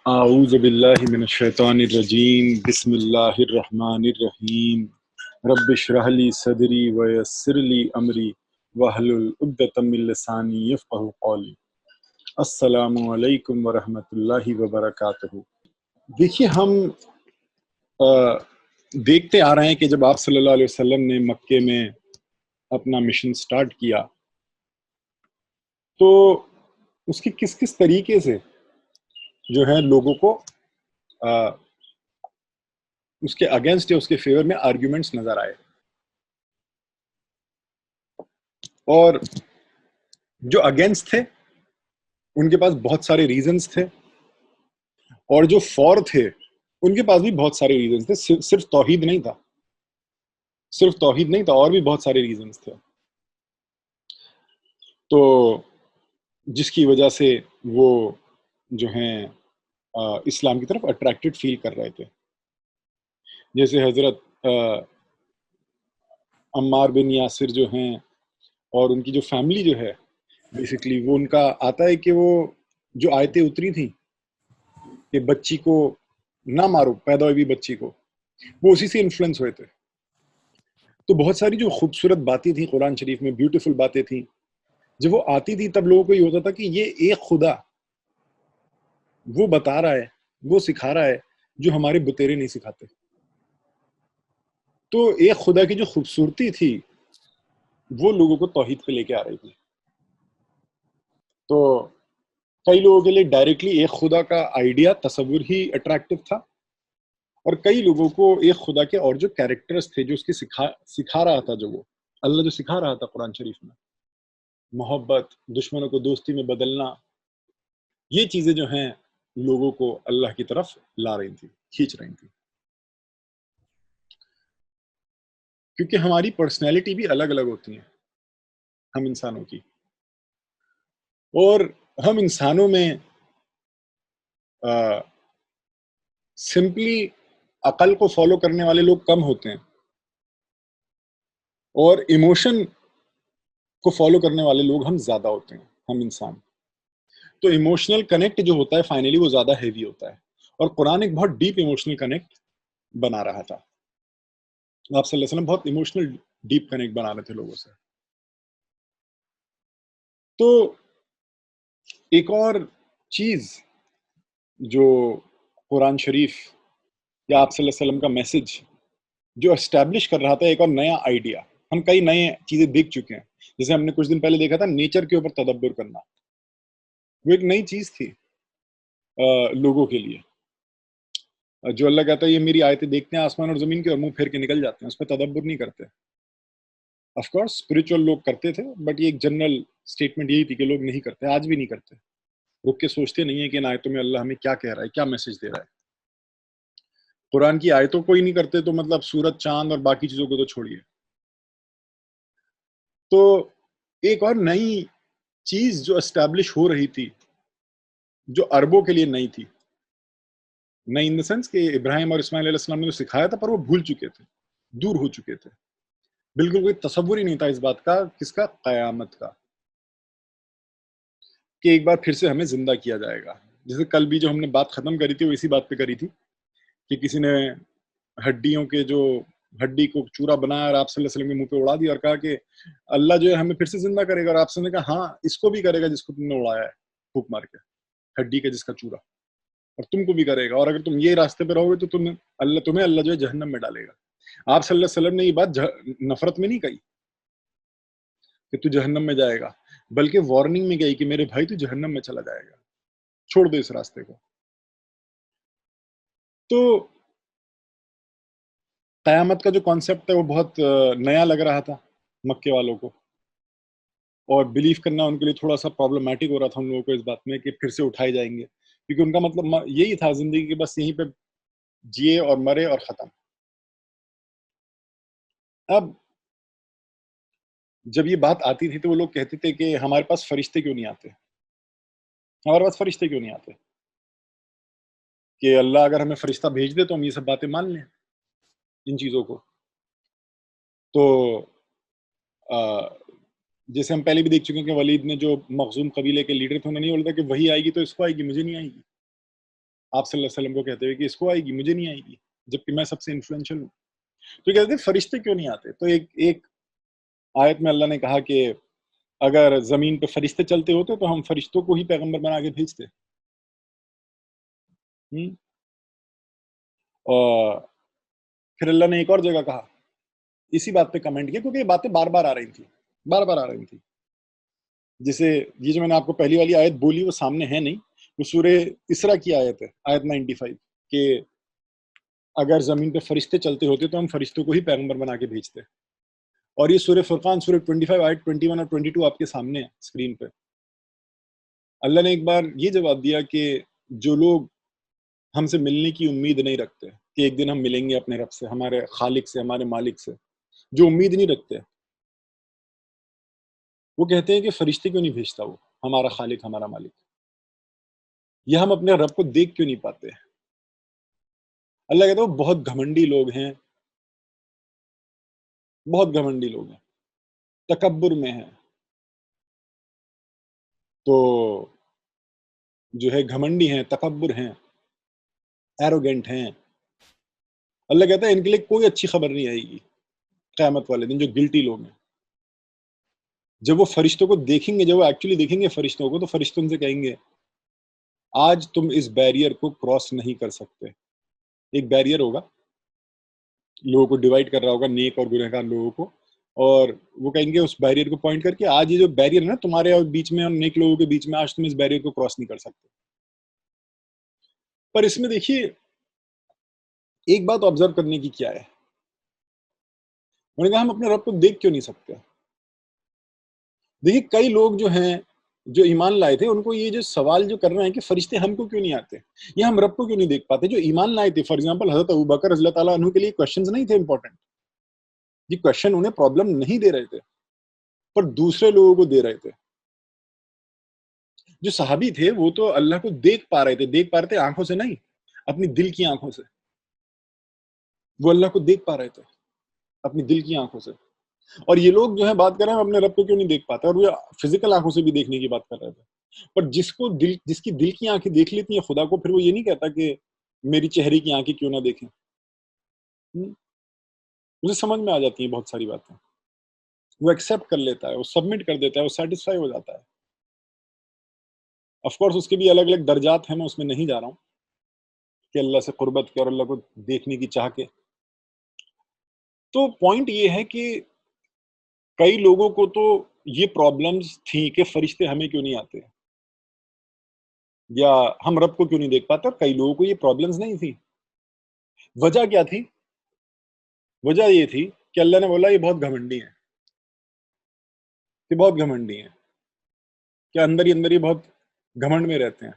اعوذ باللہ من الشیطان الرجیم بسم اللہ الرحمن الرحیم رب اشرح لی صدری ویسر لی امری واحلل عقدۃ من لسانی یفقہوا قولی۔ السلام علیکم ورحمۃ اللہ وبرکاتہ۔ دیکھیے، ہم دیکھتے آ رہے ہیں کہ جب آپ صلی اللہ علیہ وسلم نے مکے میں اپنا مشن سٹارٹ کیا تو اس کی کس کس طریقے سے جو ہے لوگوں کو اس کے اگینسٹ یا اس کے فیور میں آرگیومنٹس نظر آئے، اور جو اگینسٹ تھے ان کے پاس بہت سارے ریزنز تھے، اور جو فور تھے ان کے پاس بھی بہت سارے ریزنز تھے۔ صرف توحید نہیں تھا، اور بھی بہت سارے ریزنز تھے، تو جس کی وجہ سے وہ جو ہیں اسلام کی طرف اٹریکٹڈ فیل کر رہے تھے۔ جیسے حضرت عمار بن یاسر جو ہیں اور ان کی جو فیملی جو ہے، بیسیکلی وہ ان کا آتا ہے کہ وہ جو آیتیں اتری تھیں کہ بچی کو نہ مارو، پیدا ہوئی بچی کو، وہ اسی سے انفلوئنس ہوئے تھے۔ تو بہت ساری جو خوبصورت باتیں تھیں قرآن شریف میں، بیوٹیفل باتیں تھیں، جب وہ آتی تھی تب لوگوں کو یہ ہوتا تھا کہ یہ ایک خدا وہ بتا رہا ہے، وہ سکھا رہا ہے جو ہمارے بتیرے نہیں سکھاتے۔ تو ایک خدا کی جو خوبصورتی تھی وہ لوگوں کو توحید پہ لے کے آ رہی تھی۔ تو کئی لوگوں کے لیے ڈائریکٹلی ایک خدا کا آئیڈیا، تصور ہی اٹریکٹیو تھا، اور کئی لوگوں کو ایک خدا کے اور جو کیریکٹرز تھے جو اس کی سکھا رہا تھا، جو وہ اللہ جو سکھا رہا تھا قرآن شریف میں، محبت، دشمنوں کو دوستی میں بدلنا، یہ چیزیں جو ہیں لوگوں کو اللہ کی طرف لا رہی تھی، کھینچ رہی تھی۔ کیونکہ ہماری پرسنالٹی بھی الگ الگ ہوتی ہیں ہم انسانوں کی، اور ہم انسانوں میں سمپلی عقل کو فالو کرنے والے لوگ کم ہوتے ہیں، اور ایموشن کو فالو کرنے والے لوگ ہم زیادہ ہوتے ہیں، ہم انسان۔ تو ایموشنل کنیکٹ جو ہوتا ہے فائنلی وہ زیادہ ہیوی ہوتا ہے، اور قرآن ایک بہت ڈیپ ایموشنل کنیکٹ بنا رہا تھا۔ آپ صلی اللہ علیہ وسلم بہت ایموشنل ڈیپ کنیکٹ بنا رہے تھے لوگوں سے۔ تو ایک اور چیز جو قرآن شریف یا آپ صلی اللہ علیہ وسلم کا میسج جو اسٹیبلش کر رہا تھا، ایک اور نیا آئیڈیا، ہم کئی نئے چیزیں دیکھ چکے ہیں۔ جیسے ہم نے کچھ دن پہلے دیکھا تھا نیچر کے اوپر تدبر کرنا، وہ ایک نئی چیز تھی لوگوں کے لیے۔ جو اللہ کہتا ہے یہ میری آیتیں دیکھتے ہیں آسمان اور زمین کے اور منہ پھیر کے نکل جاتے ہیں، اس پہ تدبر نہیں کرتے۔ آف کورس اسپرچل لوگ کرتے تھے، بٹ یہ ایک جنرل اسٹیٹمنٹ یہی تھی کہ لوگ نہیں کرتے، آج بھی نہیں کرتے، رک کے سوچتے نہیں ہیں کہ ان آیتوں میں اللہ ہمیں کیا کہہ رہا ہے، کیا میسج دے رہا ہے۔ قرآن کی آیتوں کو ہی نہیں کرتے تو مطلب سورج، چاند اور باقی چیزوں کو تو چھوڑیے۔ تو ایک اور نئی چیز جو اسٹیبلش ہو رہی تھی، جو عربوں کے لیے نئی تھی، نئی ان دا سینس کہ ابراہیم اور اسماعیل علیہ السلام نے جو سکھایا تھا پر وہ بھول چکے تھے، دور ہو چکے تھے، بالکل کوئی تصور ہی نہیں تھا اس بات کا، کس کا؟ قیامت کا، کہ ایک بار پھر سے ہمیں زندہ کیا جائے گا۔ جیسے کل بھی جو ہم نے بات ختم کری تھی وہ اسی بات پہ کری تھی کہ کسی نے ہڈیوں کے جو ہڈی کو چورا بنایا اور آپ صلی اللہ علیہ وسلم کے منہ پہ اڑا دیا اور کہا کہ اللہ جو ہے ہمیں پھر سے زندہ کرے گا، اور آپ سے نے کہا ہاں اس کو بھی کرے گا جس کو تم نے اڑایا ہے پھونک مار کے، ہڈی کا جس کا چورا، اور تم کو بھی کرے گا، اور اگر تم یہ راستے پہ رہو گے تو تمہیں اللہ جو ہے جہنم میں ڈالے گا۔ آپ صلی اللہ علیہ وسلم نے یہ بات نفرت میں نہیں کہی کہ تو جہنم میں جائے گا، بلکہ وارننگ میں گئی کہ میرے بھائی تو جہنم میں چلا جائے گا، چھوڑ دو اس راستے کو۔ تو قیامت کا جو کانسیپٹ ہے وہ بہت نیا لگ رہا تھا مکے والوں کو، اور بلیف کرنا ان کے لیے تھوڑا سا پرابلمٹک ہو رہا تھا ان لوگوں کو اس بات میں کہ پھر سے اٹھائے جائیں گے، کیونکہ ان کا مطلب یہی تھا زندگی کے بس یہیں پہ جیے اور مرے اور ختم۔ اب جب یہ بات آتی تھی تو وہ لوگ کہتے تھے کہ ہمارے پاس فرشتے کیوں نہیں آتے، ہمارے پاس فرشتے کیوں نہیں آتے، کہ اللہ اگر ہمیں فرشتہ بھیج دے تو ہم یہ سب باتیں مان لیں ان چیزوں کو۔ تو جیسے ہم پہلے بھی دیکھ چکے ہیں کہ ولید نے جو مخزوم قبیلے کے لیڈر تھے انہوں نے یہ بولا تھا کہ وہی آئے گی تو اس کو آئے گی، مجھے نہیں آئے گی۔ آپ صلی اللہ علیہ وسلم کو کہتے ہوئے کہ اس کو آئے گی، مجھے نہیں آئے گی، جبکہ میں سب سے انفلوئنشل ہوں. تو کہتے ہیں فرشتے کیوں نہیں آتے؟ تو ایک آیت میں اللہ نے کہا کہ اگر زمین پہ فرشتے چلتے ہوتے تو ہم فرشتوں کو ہی پیغمبر بنا کے بھیجتے. اور پھر اللہ نے ایک اور جگہ کہا، اسی بات پہ کمنٹ کیا، کیونکہ یہ باتیں بار بار آ رہی تھی، بار بار آ رہی تھی. جسے یہ جو میں نے آپ کو پہلی والی آیت بولی وہ سامنے ہے نہیں، وہ سورہ اسراء کی آیت ہے، آیت 95، کہ اگر زمین پہ فرشتے چلتے ہوتے تو ہم فرشتوں کو ہی پیغمبر بنا کے بھیجتے. اور یہ سورہ فرقان سورہ 25 آیت 21 اور 22 آپ کے سامنے ہے اسکرین پہ. اللہ نے ایک بار یہ جواب دیا کہ جو لوگ ہم سے ملنے کی امید نہیں رکھتے کہ ایک دن ہم ملیں گے اپنے رب سے، ہمارے خالق سے، ہمارے مالک سے، جو امید نہیں رکھتے، وہ کہتے ہیں کہ فرشتے کیوں نہیں بھیجتا وہ ہمارا خالق، ہمارا مالک. یہ ہم اپنے رب کو دیکھ کیوں نہیں پاتے؟ اللہ کہتا ہے وہ بہت گھمنڈی لوگ ہیں، بہت گھمنڈی لوگ ہیں، تکبر میں ہیں. تو جو ہے گھمنڈی ہیں، تکبر ہیں، ایروگینٹ ہیں. اللہ کہتا ہے ان کے لیے کوئی اچھی خبر نہیں آئے گی قیامت والے دن، جو گلٹی لوگ ہیں. جب وہ فرشتوں کو دیکھیں گے، جب وہ ایکچولی دیکھیں گے فرشتوں کو، تو فرشتے ان سے کہیں گے آج تم اس بیریئر کو کراس نہیں کر سکتے. ایک بیریئر ہوگا، لوگوں کو ڈیوائڈ کر رہا ہوگا، نیک اور گنہگار لوگوں کو، اور وہ کہیں گے اس بیریئر کو پوائنٹ کر کے آج یہ جو بیریئر ہے نا تمہارے اور بیچ میں اور نیک لوگوں کے بیچ میں، آج تم اس بیریئر کو کراس نہیں کر سکتے. پر اس میں دیکھیے ایک بات آبزرو کرنے کی کیا ہے، میں نے کہا ہم اپنے رب کو دیکھ کیوں نہیں سکتے. دیکھیے کئی لوگ جو ہیں جو ایمان لائے تھے، ان کو یہ جو سوال جو کر رہے ہیں کہ فرشتے ہم کو کیوں نہیں آتے یا ہم رب کو کیوں نہیں دیکھ پاتے، جو ایمان لائے تھے، فار ایگزامپل حضرت ابوبکر رضی اللہ تعالیٰ عنہ کے لیے کوشچنز نہیں تھے امپورٹنٹ، یہ کوشچن انہیں پرابلم نہیں دے رہے تھے، پر دوسرے لوگوں کو دے رہے تھے. جو صحابی تھے وہ تو اللہ کو دیکھ پا رہے تھے، دیکھ پا رہے تھے آنکھوں سے نہیں، اپنی دل کی آنکھوں سے. وہ اللہ کو دیکھ پا رہے تھے اپنی دل کی آنکھوں سے. اور یہ لوگ جو ہے بات کر رہے ہیں اپنے رب کو کیوں نہیں دیکھ پاتے، اور وہ فزیکل آنکھوں سے بھی دیکھنے کی بات کر رہے تھے. پر جس کی دل کی آنکھیں دیکھ لیتی ہیں خدا کو، پھر وہ یہ نہیں کہتا کہ میری چہرے کی آنکھیں کیوں نہ دیکھیں. مجھے سمجھ میں آ جاتی ہیں بہت ساری باتیں، وہ ایکسیپٹ کر لیتا ہے، وہ سبمٹ کر دیتا ہے، وہ سیٹسفائی ہو جاتا ہے. آف کورس اس کے بھی الگ الگ درجات ہیں، میں اس میں نہیں جا رہا ہوں کہ اللہ سے قربت کے اور اللہ کو دیکھنے کی چاہ کے. تو پوائنٹ یہ ہے کہ کئی لوگوں کو تو یہ پرابلمز تھیں کہ فرشتے ہمیں کیوں نہیں آتے یا ہم رب کو کیوں نہیں دیکھ پاتے، اور کئی لوگوں کو یہ پرابلمز نہیں تھی. وجہ کیا تھی؟ وجہ یہ تھی کہ اللہ نے بولا یہ بہت گھمنڈی ہیں، یہ بہت گھمنڈی ہیں، کہ اندر ہی اندر یہ بہت گھمنڈ میں رہتے ہیں،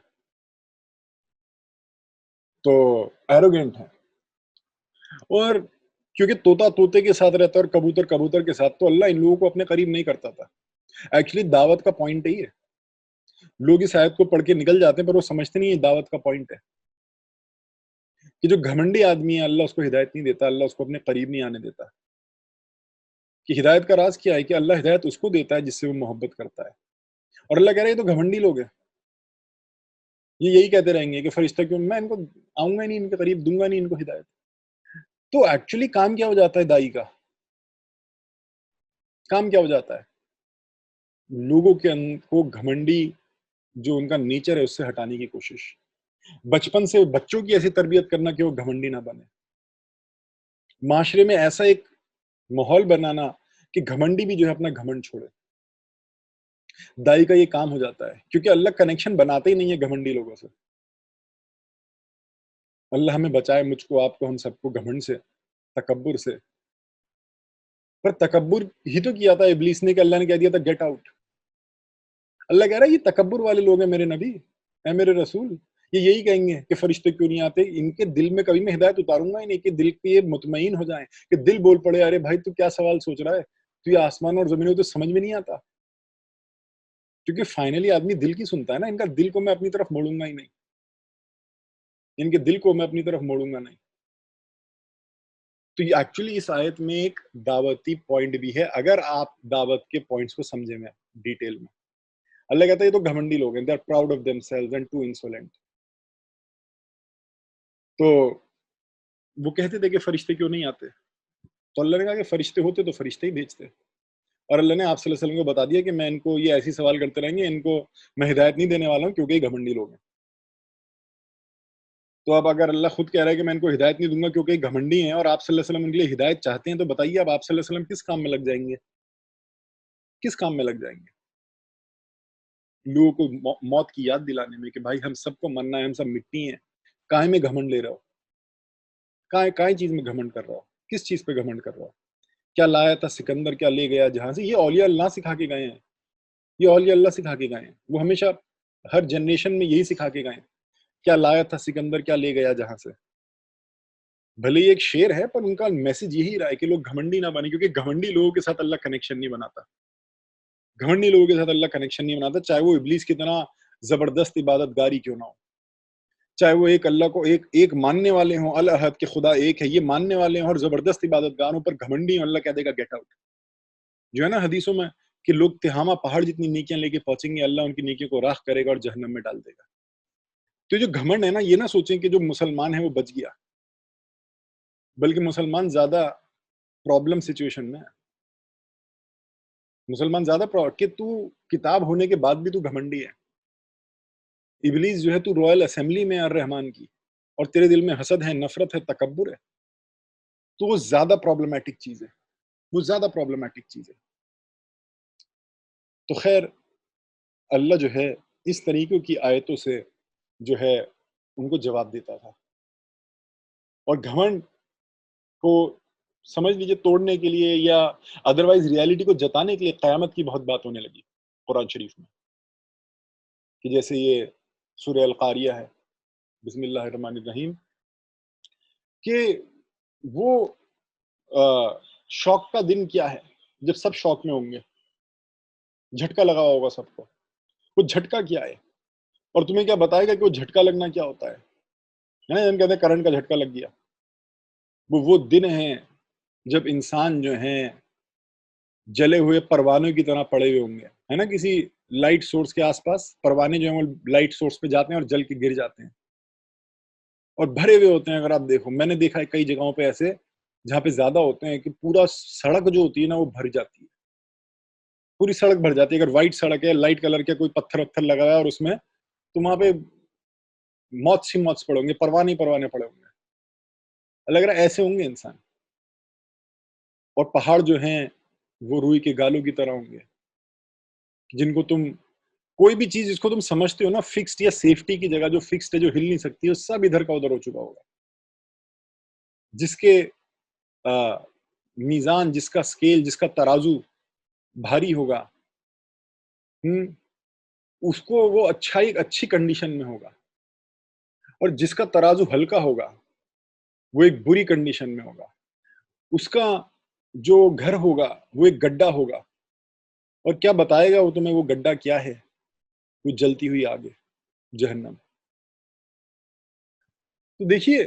تو ایروگینٹ ہیں. اور کیونکہ طوطا طوطے کے ساتھ رہتا ہے اور کبوتر کبوتر کے ساتھ، تو اللہ ان لوگوں کو اپنے قریب نہیں کرتا تھا. ایکچولی دعوت کا پوائنٹ یہی ہے، لوگ اس آیت کو پڑھ کے نکل جاتے ہیں پر وہ سمجھتے نہیں یہ دعوت کا پوائنٹ ہے کہ جو گھمنڈی آدمی ہے اللہ اس کو ہدایت نہیں دیتا، اللہ اس کو اپنے قریب نہیں آنے دیتا. کہ ہدایت کا راز کیا ہے کہ اللہ ہدایت اس کو دیتا ہے جس سے وہ محبت کرتا ہے. اور اللہ کہہ رہا ہے یہ تو گھمنڈی لوگ ہیں، یہ یہی کہتے رہیں گے کہ فرشتہ کیوں، میں ان کو آؤں گا نہیں، ان کے قریب دوں گا نہیں ان کو ہدایت. تو ایکچولی کام کیا ہو جاتا ہے دائی کا؟ کام کیا ہو جاتا ہے؟ لوگوں کے کو گھمنڈی جو ان کا نیچر ہے اس سے ہٹانے کی کوشش، بچپن سے بچوں کی ایسی تربیت کرنا کہ وہ گھمنڈی نہ بنے، معاشرے میں ایسا ایک ماحول بنانا کہ گھمنڈی بھی جو ہے اپنا گھمنڈ چھوڑے. دائی کا یہ کام ہو جاتا ہے، کیونکہ اللہ کنیکشن بناتے ہی نہیں ہے گھمنڈی لوگوں سے. اللہ ہمیں بچائے، مجھ کو، آپ کو، ہم سب کو گھمنڈ سے، تکبر سے. پر تکبر ہی تو کیا تھا ابلیس نے، کہ اللہ نے کہہ دیا تھا گیٹ آؤٹ. اللہ کہہ رہا ہے یہ تکبر والے لوگ ہیں میرے نبی، اے میرے رسول، یہ یہی کہیں گے کہ فرشتے کیوں نہیں آتے. ان کے دل میں کبھی میں ہدایت اتاروں گا ہی نہیں کہ دل پہ یہ مطمئن ہو جائیں، کہ دل بول پڑے ارے بھائی تو کیا سوال سوچ رہا ہے، تو یہ آسمان اور زمین تو سمجھ میں نہیں آتا. کیونکہ فائنلی آدمی دل کی سنتا ہے نا، ان کا دل کو میں اپنی طرف موڑوں گا ہی نہیں، ان کے دل کو میں اپنی طرف موڑوں گا نہیں. تو یہ ایکچولی اس آیت میں ایک دعوتی پوائنٹ بھی ہے اگر آپ دعوت کے پوائنٹس کو سمجھے میں ڈیٹیل میں. اللہ کہتا ہے یہ تو گھمنڈی لوگ ہیں، they are proud of themselves and too insolent. تو وہ کہتے تھے کہ فرشتے کیوں نہیں آتے؟ تو اللہ نے کہا کہ فرشتے ہوتے تو فرشتے ہی بھیجتے، اور اللہ نے آپ صلی اللہ علیہ وسلم کو بتا دیا کہ میں ان کو یہ ایسی سوال کرتے رہیں گے، ان کو میں ہدایت نہیں دینے والا ہوں کیونکہ یہ گھمنڈی لوگ ہیں۔ تو اب اگر اللہ خود کہہ رہا ہے کہ میں ان کو ہدایت نہیں دوں گا کیونکہ یہ گھمنڈی ہیں، اور آپ صلی اللہ علیہ وسلم ان کے لیے ہدایت چاہتے ہیں، تو بتائیے اب آپ صلی اللہ علیہ وسلم کس کام میں لگ جائیں گے؟ کس کام میں لگ جائیں گے؟ لوگوں کو موت کی یاد دلانے میں کہ بھائی ہم سب کو مرنا ہے، ہم سب مٹی ہیں، کائے میں گھمنڈ لے رہا ہو، کائے چیز میں گھمنڈ کر رہا ہو، کس چیز پہ گھمنڈ کر رہا ہو؟ کیا لایا تھا سکندر، کیا لے گیا جہاں سے؟ یہ اولیاء اللہ سکھا کے گئے ہیں، یہ اولیاء اللہ سکھا کے گئے ہیں، وہ ہمیشہ ہر جنریشن میں یہی سکھا کے گئے ہیں، کیا لایا تھا سکندر، کیا لے گیا جہاں سے۔ بھلے ہی ایک شعر ہے پر ان کا میسج یہی رہا ہے کہ لوگ گھمنڈی نہ بنے، کیونکہ گھمنڈی لوگوں کے ساتھ اللہ کنیکشن نہیں بناتا، گھمنڈی لوگوں کے ساتھ اللہ کنیکشن نہیں بناتا، چاہے وہ ابلیس کی طرح زبردست عبادت گاری کیوں نہ ہو، چاہے وہ ایک اللہ کو ایک ماننے والے ہوں، الاحد کہ خدا ایک ہے یہ ماننے والے ہوں اور زبردست عبادت گاروں پر گھمنڈی ہوں، اللہ کہہ دے گا گیٹ آؤٹ۔ جو ہے نا حدیثوں میں کہ لوگ تہامہ پہاڑ جتنی نیکیاں لے کے پہنچیں گے، اللہ ان کی نیکیوں کو راکھ کرے گا اور جہنم میں ڈال دے گا۔ تو جو گھمنڈ ہے نا، یہ نہ سوچیں کہ جو مسلمان ہے وہ بچ گیا، بلکہ مسلمان زیادہ پرابلم سچویشن میں ہے، مسلمان زیادہ کہ تو کتاب ہونے کے بعد بھی تو گھمنڈی ہے۔ ابلیس جو ہے تو رائل اسمبلی میں الرحمان کی، اور تیرے دل میں حسد ہے، نفرت ہے، تکبر ہے، تو وہ زیادہ پرابلمٹک چیز ہے، وہ زیادہ پرابلمٹک چیز ہے۔ تو خیر اللہ جو ہے اس طریقوں کی آیتوں سے جو ہے ان کو جواب دیتا تھا، اور گھمنڈ کو سمجھ لیجیے توڑنے کے لیے یا ادروائز ریالٹی کو جتانے کے لیے قیامت کی بہت بات ہونے لگی قرآن شریف میں، کہ جیسے یہ سورہ القاریہ ہے، بسم اللہ الرحمن الرحیم، کہ وہ شوق کا دن کیا ہے جب سب شوق میں ہوں گے، جھٹکا لگا ہوگا سب کو، وہ جھٹکا کیا ہے، اور تمہیں کیا بتائے گا کہ وہ جھٹکا لگنا کیا ہوتا ہے نا، ہم کہتے ہیں کرنٹ کا جھٹکا لگ گیا، وہ دن ہیں جب انسان جو ہیں جلے ہوئے پروانوں کی طرح پڑے ہوئے ہوں گے، ہے نا، کسی لائٹ سورس کے آس پاس پروانے جو ہیں وہ لائٹ سورس پہ جاتے ہیں اور جل کے گر جاتے ہیں اور بھرے ہوئے ہوتے ہیں۔ اگر آپ دیکھو، میں نے دیکھا ہے کئی جگہوں پہ ایسے جہاں پہ زیادہ ہوتے ہیں کہ پورا سڑک جو ہوتی ہے نا وہ بھر جاتی ہے، پوری سڑک بھر جاتی ہے۔ اگر وائٹ سڑک ہے، لائٹ کلر کے کوئی پتھر وتھر لگا ہوا ہے اور اس میں، تو وہاں پہ موت سی موت پڑے ہوں گے، پروانے پڑے ہوں گے، لگ رہا ہے ایسے ہوں گے انسان، اور پہاڑ جو ہیں وہ روئی کے گالوں کی طرح ہوں گے، جن کو تم کوئی بھی چیز جس کو تم سمجھتے ہو نا فکسڈ یا سیفٹی کی جگہ جو فکسڈ ہے، جو ہل نہیں سکتی، وہ سب ادھر کا ادھر ہو چکا ہوگا، جس کے میزان، جس کا سکیل، جس کا ترازو بھاری ہوگا، اس کو وہ اچھی کنڈیشن میں ہوگا، اور جس کا ترازو ہلکا ہوگا وہ ایک بری کنڈیشن میں ہوگا، اس کا جو گھر ہوگا وہ ایک گڈھا ہوگا، اور کیا بتائے گا وہ تمہیں وہ گڈھا کیا ہے؟ وہ جلتی ہوئی آگ ہے، جہنم۔ تو دیکھیے،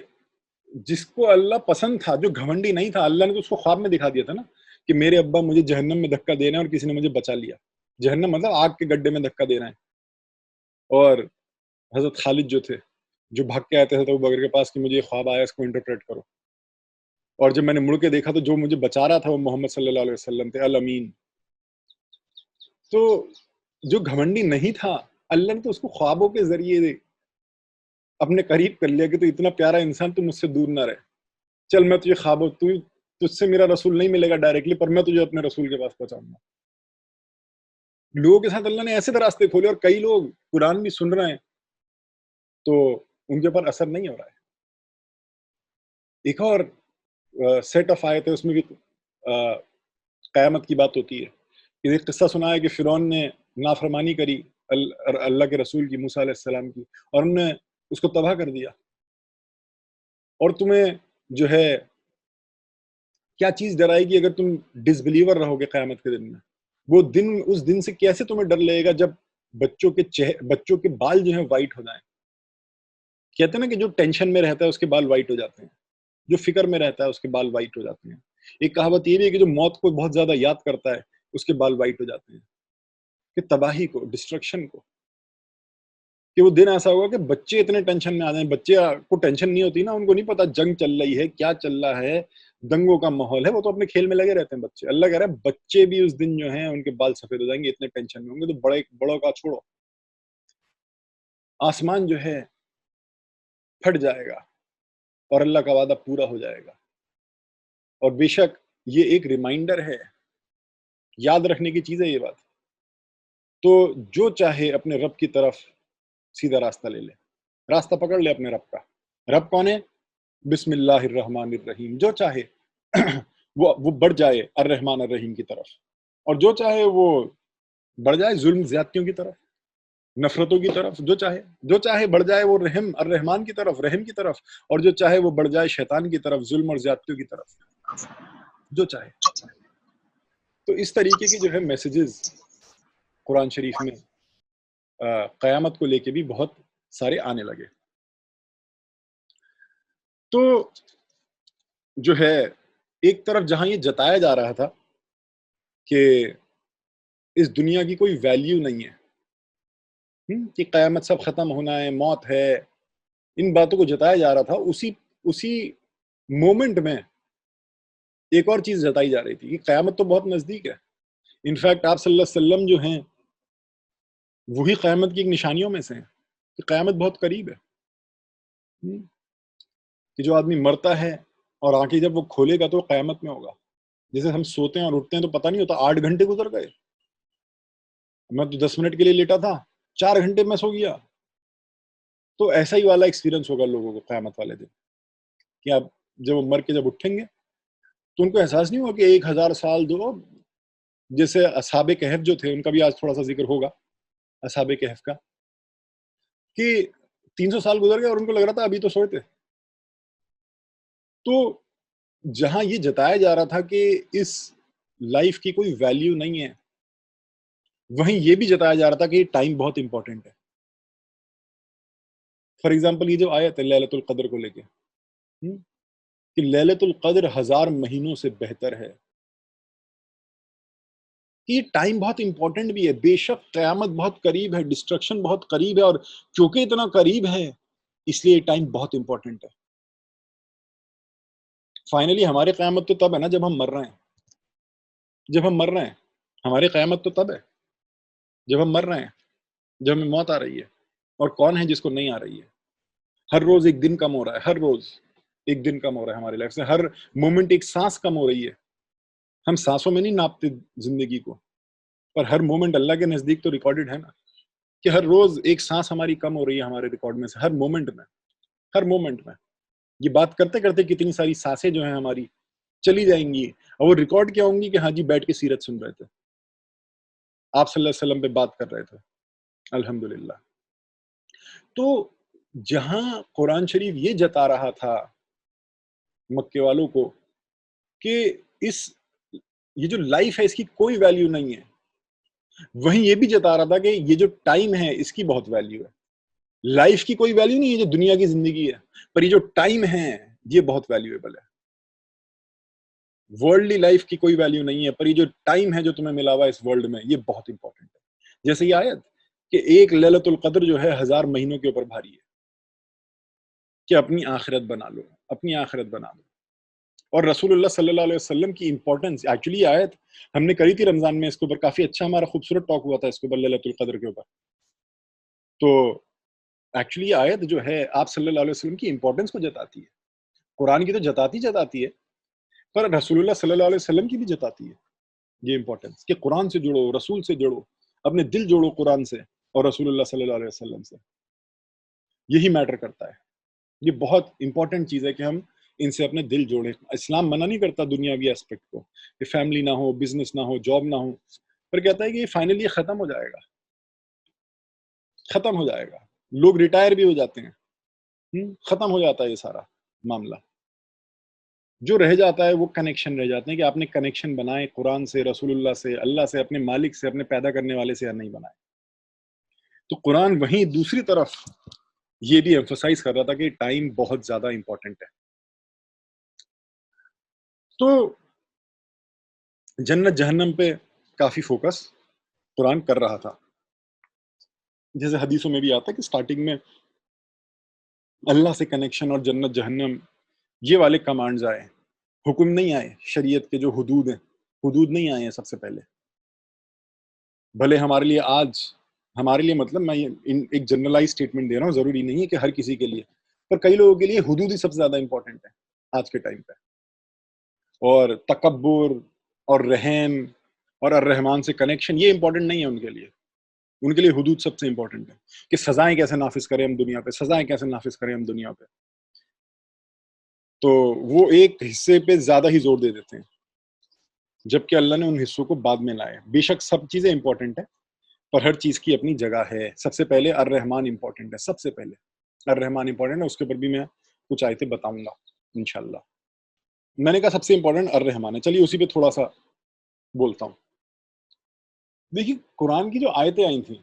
جس کو اللہ پسند تھا، جو گھمنڈی نہیں تھا، اللہ نے تو اس کو خواب میں دکھا دیا تھا نا کہ میرے ابا مجھے جہنم میں دھکا دے رہے ہیں اور کسی نے مجھے بچا لیا۔ جہنم مطلب آگ کے گڈھے میں دھکا دے رہے ہیں، اور حضرت خالد جو تھے، جو بھاگ کے آتے تھے تو بکر کے پاس کہ مجھے یہ خواب آیا، اس کو انٹرپریٹ کرو، اور جب میں نے مڑ کے دیکھا تو جو مجھے بچا رہا تھا وہ محمد صلی اللہ علیہ وسلم تھے، الامین۔ تو جو گھمنڈی نہیں تھا، اللہ نے تو اس کو خوابوں کے ذریعے اپنے قریب کر لیا کہ تو اتنا پیارا انسان، تو مجھ سے دور نہ رہے، چل میں تجھے خوابوں، تجھ سے میرا رسول نہیں ملے گا ڈائریکٹلی، پر میں تجھے اپنے رسول کے پاس پہنچاؤں گا۔ لوگوں کے ساتھ اللہ نے ایسے راستے کھولے، اور کئی لوگ قرآن بھی سن رہے ہیں تو ان کے اوپر اثر نہیں ہو رہا ہے۔ ایک اور سیٹ آف آیت ہے، اس میں بھی قیامت کی بات ہوتی ہے۔ ایک قصہ سنا ہے کہ فرعون نے نافرمانی کری اللہ کے رسول کی، موسیٰ علیہ السلام کی، اور انہوں نے اس کو تباہ کر دیا۔ اور تمہیں جو ہے کیا چیز ڈرائے گی اگر تم ڈس بلیور رہو گے قیامت کے دن میں؟ وہ دن، اس دن سے کیسے تمہیں ڈر لگے گا جب بچوں کے بال جو ہیں وائٹ ہو جائیں۔ کہتے ہیں نا کہ جو ٹینشن میں رہتا ہے اس کے بال وائٹ ہو جاتے ہیں، جو فکر میں رہتا ہے اس کے بال وائٹ ہو جاتے ہیں۔ ایک کہاوت یہ بھی ہے کہ جو موت کو بہت زیادہ یاد کرتا ہے اس کے بال وائٹ ہو جاتے ہیں، کہ تباہی کو، ڈسٹرکشن کو، کہ وہ دن ایسا ہوگا کہ بچے اتنے ٹینشن میں آ جائیں. بچے کو ٹینشن نہیں ہوتی نا, ان کو نہیں پتا جنگ چل رہی ہے, کیا چل رہا ہے, دنگوں کا ماحول ہے, وہ تو اپنے کھیل میں لگے رہتے ہیں بچے. اللہ کہہ رہا ہے بچے بھی اس دن جو ہیں ان کے بال سفید ہو جائیں گے, اتنے ٹینشن میں ہوں گے. تو بڑوں کا چھوڑو, آسمان جو ہے پھٹ جائے گا اور اللہ کا وعدہ پورا ہو جائے گا. اور بے شک یہ ایک ریمائنڈر ہے, یاد رکھنے کی چیز ہے یہ بات. تو جو چاہے اپنے رب کی طرف سیدھا راستہ لے لے, راستہ پکڑ لے اپنے رب کا. رب کون ہے؟ بسم اللہ الرحمن الرحیم. جو چاہے وہ بڑھ جائے الرحمن الرحیم کی طرف, اور جو چاہے وہ بڑھ جائے ظلم زیادتیوں کی طرف, نفرتوں کی طرف. جو چاہے بڑھ جائے وہ رحم الرحمن کی طرف, رحم کی طرف, اور جو چاہے وہ بڑھ جائے شیطان کی طرف, ظلم اور زیادتیوں کی طرف. جو چاہے. تو اس طریقے کی جو ہے میسیجز قرآن شریف میں قیامت کو لے کے بھی بہت سارے آنے لگے. تو جو ہے ایک طرف جہاں یہ جتایا جا رہا تھا کہ اس دنیا کی کوئی ویلیو نہیں ہے, کہ قیامت سب ختم ہونا ہے, موت ہے, ان باتوں کو جتایا جا رہا تھا, اسی مومنٹ میں ایک اور چیز جتائی جا رہی تھی کہ قیامت تو بہت نزدیک ہے. انفیکٹ آپ صلی اللہ علیہ وسلم جو ہیں وہی قیامت کی ایک نشانیوں میں سے ہیں کہ قیامت بہت قریب ہے. کہ جو آدمی مرتا ہے اور آنکھیں جب وہ کھولے گا تو قیامت میں ہوگا. جیسے ہم سوتے ہیں اور اٹھتے ہیں تو پتہ نہیں ہوتا, 8 گھنٹے گزر گئے, میں تو 10 منٹ کے لیے لیٹا تھا, 4 گھنٹے میں سو گیا. تو ایسا ہی والا ایکسپیرینس ہوگا لوگوں کو قیامت والے دن, کہ اب جب وہ مر کے جب اٹھیں گے تو ان کو احساس نہیں ہوگا کہ 1000 سال دو. جیسے اصحاب کہف جو تھے, ان کا بھی آج تھوڑا سا ذکر ہوگا, اصحاب کہف کا, کہ 300 سال گزر گئے اور ان کو لگ رہا تھا ابھی تو سوئے تھے. تو جہاں یہ جتایا جا رہا تھا کہ اس لائف کی کوئی ویلیو نہیں ہے, وہیں یہ بھی جتایا جا رہا تھا کہ یہ ٹائم بہت امپورٹنٹ ہے. فار ایگزامپل یہ جو آیت ہے لیلۃ القدر کو لے کے, کہ لیلۃ القدر 1000 مہینوں سے بہتر ہے, کہ یہ ٹائم بہت امپورٹنٹ بھی ہے. بے شک قیامت بہت قریب ہے, ڈسٹرکشن بہت قریب ہے, اور چونکہ اتنا قریب ہے اس لیے یہ ٹائم بہت امپورٹنٹ ہے. فائنلی ہماری قیامت تو تب ہے نا جب ہم مر رہے ہیں. جب ہم مر رہے ہیں ہماری قیامت تو تب ہے جب ہم مر رہے ہیں, جب ہمیں موت آ رہی ہے. اور کون ہے جس کو نہیں آ رہی ہے؟ ہر روز ایک دن کم ہو رہا ہے, ہر روز ایک دن کم ہو رہا ہے ہماری لائف سے, ہر مومنٹ ایک سانس کم ہو رہی ہے. ہم سانسوں میں نہیں ناپتے زندگی کو, پر ہر مومنٹ اللہ کے نزدیک تو ریکارڈڈ ہے نا, کہ ہر روز ایک سانس ہماری کم ہو رہی ہے ہمارے ریکارڈ میں سے, ہر مومنٹ میں, ہر مومنٹ میں. یہ بات کرتے کرتے کتنی ساری سانسیں جو ہیں ہماری چلی جائیں گی, اور وہ ریکارڈ کیا ہوں گی کہ ہاں جی بیٹھ کے سیرت سن رہے تھے, آپ صلی اللہ علیہ وسلم پہ بات کر رہے تھے, الحمدللہ. تو جہاں قرآن شریف یہ جتا رہا تھا مکے والوں کو کہ یہ جو لائف ہے اس کی کوئی ویلیو نہیں ہے, وہیں یہ بھی جتا رہا تھا کہ یہ جو ٹائم ہے اس کی بہت ویلیو ہے. لائف کی کوئی ویلیو نہیں ہے جو دنیا کی زندگی ہے, پر یہ جو ٹائم ہے یہ بہت ویلیویبل ہے. ورلڈلی لائف کی کوئی ویلیو نہیں ہے, پر یہ جو ٹائم ہے جو تمہیں ملا ہوا اس ورلڈ میں یہ بہت امپورٹنٹ ہے. جیسے یہ آیت کہ ایک لیلۃ القدر جو ہے 1000 مہینوں کے اوپر بھاری ہے, کہ اپنی آخرت بنا لو, اپنی آخرت بنا لو. اور رسول اللہ صلی اللہ علیہ وسلم کی امپورٹنس, ایکچولی آیت ہم نے کری تھی رمضان میں اس کے اوپر, کافی اچھا ہمارا خوبصورت ٹاک ہوا تھا اس کے اوپر, لیلۃ القدر کے اوپر. تو ایکچولی آیت جو ہے آپ صلی اللہ علیہ وسلم کی امپورٹنس کو جتاتی ہے. قرآن کی تو جتاتی ہے, پر رسول اللہ صلی اللہ علیہ وسلم کی بھی جتاتی ہے یہ امپورٹنس, کہ قرآن سے جڑو, رسول سے جڑو, اپنے دل جوڑو قرآن سے اور رسول اللہ صلی اللہ علیہ وسلم سے. یہی میٹر کرتا ہے. یہ بہت امپورٹنٹ چیز ہے کہ ہم ان سے اپنے دل جوڑیں. اسلام منع نہیں کرتا دنیاوی اسپیکٹ کو, کہ فیملی نہ ہو, بزنس نہ ہو, جاب نہ ہو, پر کہتا ہے کہ یہ فائنلی ختم ہو جائے گا, ختم ہو جائے گا. لوگ ریٹائر بھی ہو جاتے ہیں, ختم ہو جاتا ہے یہ سارا معاملہ. جو رہ جاتا ہے وہ کنیکشن رہ جاتے ہیں, کہ آپ نے کنیکشن بنائے قرآن سے, رسول اللہ سے, اللہ سے, اپنے مالک سے, اپنے پیدا کرنے والے سے, یا نہیں بنائے. تو قرآن وہیں دوسری طرف یہ بھی ایمفسائز کر رہا تھا کہ ٹائم بہت زیادہ امپورٹنٹ ہے. تو جنت جہنم پہ کافی فوکس قرآن کر رہا تھا. جیسے حدیثوں میں بھی آتا ہے کہ سٹارٹنگ میں اللہ سے کنیکشن اور جنت جہنم یہ والے کمانڈز آئے، حکم نہیں آئے، شریعت کے جو حدود ہیں، حدود نہیں آئے ہیں سب سے پہلے. بھلے ہمارے لیے آج، ہمارے لیے مطلب میں ایک جنرلائز اسٹیٹمنٹ دے رہا ہوں، ضروری نہیں ہے کہ ہر کسی کے لیے، پر کئی لوگوں کے لیے حدود ہی سب سے زیادہ امپورٹنٹ ہے آج کے ٹائم پہ. اور تکبر اور رحم اور الرحمن سے کنیکشن یہ امپورٹنٹ نہیں ہے ان کے لیے. ان کے لیے حدود سب سے امپورٹنٹ ہے کہ سزائیں کیسے نافذ کریں ہم دنیا پہ، سزائیں کیسے نافذ کریں ہم دنیا پہ. تو وہ ایک حصے پہ زیادہ ہی زور دے دیتے ہیں، جبکہ اللہ نے ان حصوں کو بعد میں لائے. بے شک سب چیزیں امپورٹنٹ ہیں، پر ہر چیز کی اپنی جگہ ہے. سب سے پہلے الرحمن امپورٹنٹ ہے، سب سے پہلے الرحمن امپورٹنٹ ہے. اس کے اوپر بھی میں کچھ آیتیں بتاؤں گا انشاءاللہ. میں نے کہا سب سے امپورٹنٹ الرحمن ہے، چلیے اسی پہ تھوڑا سا بولتا ہوں. دیکھیے قرآن کی جو آیتیں آئی تھیں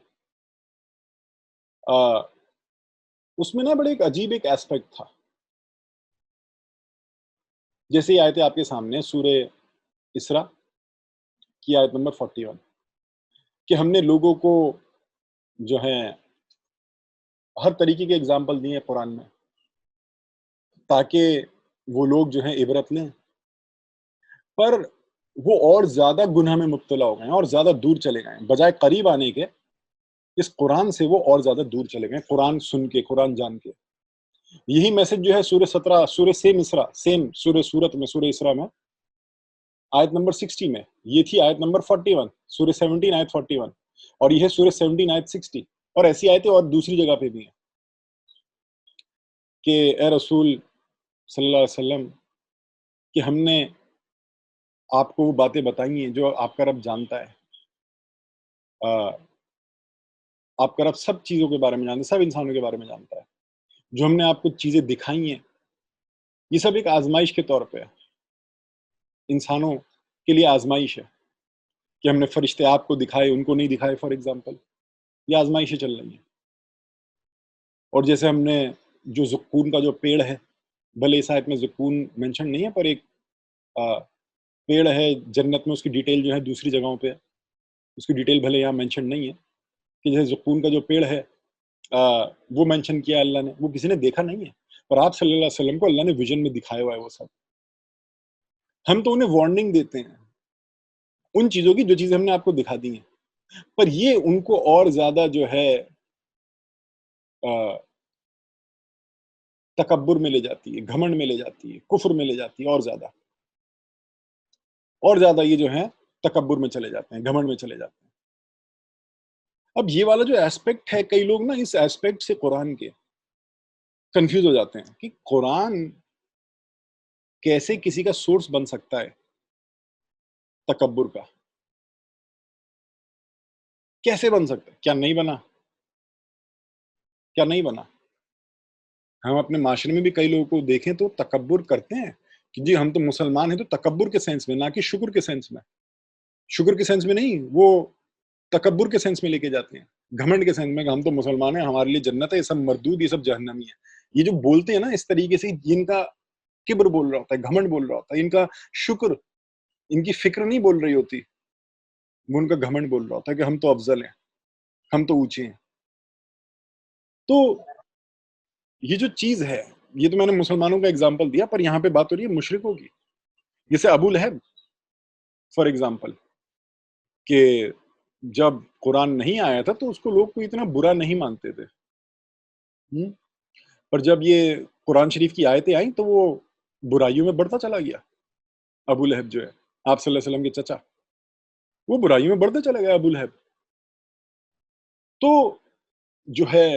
اس میں نا بڑے ایک عجیب ایک ایسپیکٹ تھا. جیسے یہ آیتیں آپ کے سامنے سورہ اسراء کی آیت نمبر 41 کہ ہم نے لوگوں کو جو ہے ہر طریقے کے اگزامپل دیے ہیں قرآن میں تاکہ وہ لوگ جو ہیں عبرت لیں، پر وہ اور زیادہ گناہ میں مبتلا ہو گئے ہیں اور زیادہ دور چلے گئے ہیں. بجائے قریب آنے کے اس قرآن سے وہ اور زیادہ دور چلے گئے، قرآن سن کے، قرآن جان کے. یہی میسج جو ہے سورہ 17 سورہ سیم سورہ سورت میں، سورہ اسراء میں آیت نمبر 60 میں، یہ تھی آیت نمبر 41، سورہ 17 آیت 41، اور یہ ہے سورہ 17 آیت 60. اور ایسی آیتیں اور دوسری جگہ پہ بھی ہیں کہ اے رسول صلی اللہ علیہ وسلم کہ ہم نے آپ کو وہ باتیں بتائی ہیں جو آپ کا رب جانتا ہے. آپ کا رب سب چیزوں کے بارے میں جانتا ہے، سب انسانوں کے بارے میں جانتا ہے. جو ہم نے آپ کو چیزیں دکھائی ہیں یہ سب ایک آزمائش کے طور پہ ہے، انسانوں کے لیے آزمائش ہے کہ ہم نے فرشتے آپ کو دکھائے، ان کو نہیں دکھائے. فار ایگزامپل یہ آزمائشیں چل رہی ہیں. اور جیسے ہم نے جو زقوم کا جو پیڑ ہے، بھلے اس آیت میں زقوم مینشن نہیں ہے، پر ایک پیڑ ہے جنت میں، اس کی ڈیٹیل جو ہے دوسری جگہوں پہ، اس کی ڈیٹیل بھلے یہاں مینشن نہیں ہے، کہ جیسے زقوم کا جو پیڑ ہے وہ مینشن کیا اللہ نے، وہ کسی نے دیکھا نہیں ہے، پر آپ صلی اللہ علیہ وسلم کو اللہ نے ویژن میں دکھایا ہوا ہے وہ سب. ہم تو انہیں وارننگ دیتے ہیں ان چیزوں کی جو چیزیں ہم نے آپ کو دکھا دی ہیں، پر یہ ان کو اور زیادہ جو ہے تکبر میں لے جاتی ہے، گھمنڈ میں لے جاتی ہے، کفر میں لے جاتی ہے، اور زیادہ یہ جو ہیں تکبر میں چلے جاتے ہیں، گھمنڈ میں چلے جاتے ہیں. اب یہ والا جو ایسپیکٹ ہے، کئی لوگ نا اس ایسپیکٹ سے قرآن کے کنفیوز ہو جاتے ہیں کہ قرآن کیسے کسی کا سورس بن سکتا ہے تکبر کا، کیسے بن سکتا ہے؟ کیا نہیں بنا؟ کیا نہیں بنا؟ ہم اپنے معاشرے میں بھی کئی لوگوں کو دیکھیں تو تکبر کرتے ہیں کہ جی ہم تو مسلمان ہیں، تو تکبر کے سینس میں، نہ کہ شکر کے سینس میں. شکر کے سینس میں نہیں، وہ تکبر کے سینس میں لے کے جاتے ہیں، گھمنڈ کے سینس میں کہ ہم تو مسلمان ہیں، ہمارے لیے جنت ہے، یہ سب مردود، یہ سب جہنمی ہے. یہ جو بولتے ہیں نا اس طریقے سے، جن کا کبر بول رہا ہوتا ہے، گھمنڈ بول رہا ہوتا ہے، ان کا شکر، ان کی فکر نہیں بول رہی ہوتی، وہ ان کا گھمنڈ بول رہا ہوتا ہے کہ ہم تو افضل ہیں، ہم تو اونچے ہیں. تو یہ جو چیز ہے، یہ تو میں نے مسلمانوں کا اگزامپل دیا، پر یہاں پہ بات ہو رہی ہے مشرکوں کی. جیسے ابو لہب فار ایگزامپل، کہ جب قرآن نہیں آیا تھا تو اس کو لوگ کوئی اتنا برا نہیں مانتے تھے، پر جب یہ قرآن شریف کی آیتیں آئیں تو وہ برائیوں میں بڑھتا چلا گیا. ابو لہب جو ہے آپ صلی اللہ علیہ وسلم کے چچا، وہ برائیوں میں بڑھتے چلا گیا ابو لہب. تو جو ہے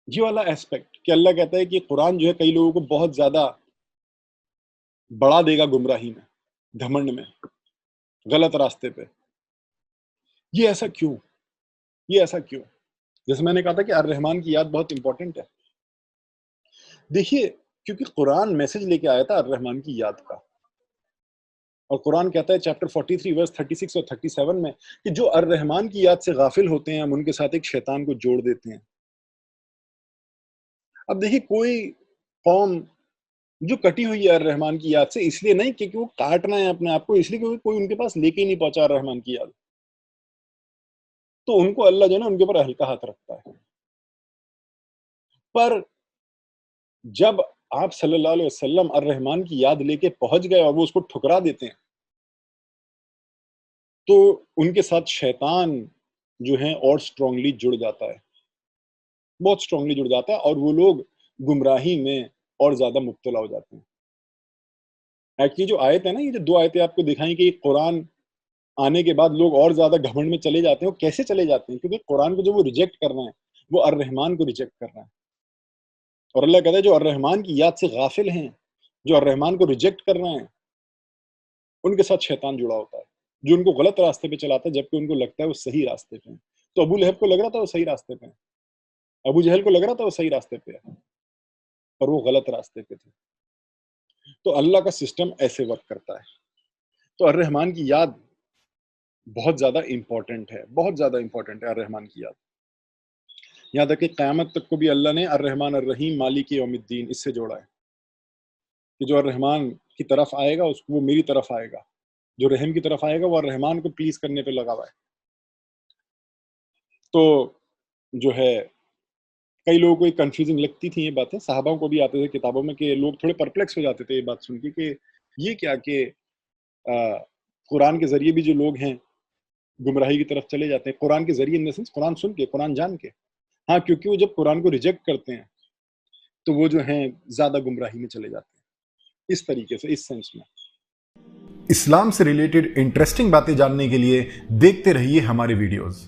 یہ والا ایسپیکٹ کہ اللہ کہتا ہے کہ قرآن جو ہے کئی لوگوں کو بہت زیادہ بڑھا دے گا گمراہی میں، گھمنڈ میں، غلط راستے پہ. یہ ایسا کیوں؟ یہ ایسا کیوں؟ جیسے میں نے کہا تھا کہ الرحمن کی یاد بہت امپورٹنٹ ہے. دیکھیے کیونکہ قرآن میسج لے کے آیا تھا الرحمن کی یاد کا، اور قرآن کہتا ہے چیپٹر 43 ورس 36 اور 37 میں کہ جو الرحمن کی یاد سے غافل ہوتے ہیں ہم ان کے ساتھ ایک شیطان کو جوڑ دیتے ہیں. اب دیکھیے کوئی قوم جو کٹی ہوئی ہے الرحمن کی یاد سے، اس لیے نہیں کہ وہ کاٹنا ہے اپنے آپ کو، اس لیے کہ کوئی ان کے پاس لے کے ہی نہیں پہنچا الرحمن کی یاد. تو ان کو اللہ جو ہے نا ان کے اوپر ہلکا ہاتھ رکھتا ہے. پر جب آپ صلی اللہ علیہ وسلم الرحمن کی یاد لے کے پہنچ گئے اور وہ اس کو ٹھکرا دیتے ہیں تو ان کے ساتھ شیطان جو ہے اور سٹرونگلی جڑ جاتا ہے, بہت سٹرونگلی جڑ جاتا ہے, اور وہ لوگ گمراہی میں اور زیادہ مبتلا ہو جاتے ہیں. ایکچولی جو آیت ہے نا, یہ جو 2 آیتیں آپ کو دکھائیں کہ قرآن آنے کے بعد لوگ اور زیادہ گھمنڈ میں چلے جاتے ہیں, وہ کیسے چلے جاتے ہیں؟ کیونکہ قرآن کو جو وہ ریجیکٹ کر رہے ہیں وہ الرحمن کو ریجیکٹ کر رہے ہیں. اور اللہ کہتا ہے جو الرحمن کی یاد سے غافل ہیں, جو الرحمن کو ریجیکٹ کر رہے ہیں, ان کے ساتھ شیطان جڑا ہوتا ہے جو ان کو غلط راستے پہ چلاتا ہے جبکہ ان کو لگتا ہے وہ صحیح راستے پہ ہیں. تو ابو لہب کو لگ رہا تھا وہ صحیح راستے پہ ہیں, ابو جہل کو لگ رہا تھا وہ صحیح راستے پہ ہے, اور وہ غلط راستے پہ تھے. تو اللہ کا سسٹم ایسے ورک کرتا ہے. تو الرحمن کی یاد بہت زیادہ امپورٹنٹ ہے, بہت زیادہ امپورٹنٹ ہے الرحمن کی یاد. یہاں تک کہ قیامت تک کو بھی اللہ نے الرحمن الرحیم مالک یوم الدین اس سے جوڑا ہے کہ جو الرحمن کی طرف آئے گا اس کو وہ میری طرف آئے گا, جو رحم کی طرف آئے گا وہ الرحمن کو پلیز کرنے پہ لگا ہوا ہے. تو جو ہے کئی لوگوں کو یہ کنفیوزنگ لگتی تھی یہ باتیں, صحابہ کو بھی آتے تھے کتابوں میں کہ لوگ تھوڑے پرپلیکس ہو جاتے تھے یہ بات سن کے کہ یہ کیا کہ قرآن کے ذریعے بھی جو لوگ ہیں گمراہی کی طرف چلے جاتے ہیں. قرآن کے ذریعے ان دا سینس قرآن سن کے, قرآن جان کے. ہاں, کیونکہ وہ جب قرآن کو ریجیکٹ کرتے ہیں تو وہ جو ہیں زیادہ گمراہی میں چلے جاتے ہیں. اس طریقے سے, اس سینس میں. اسلام سے ریلیٹڈ انٹرسٹنگ باتیں جاننے کے لیے دیکھتے رہیے ہمارے ویڈیوز.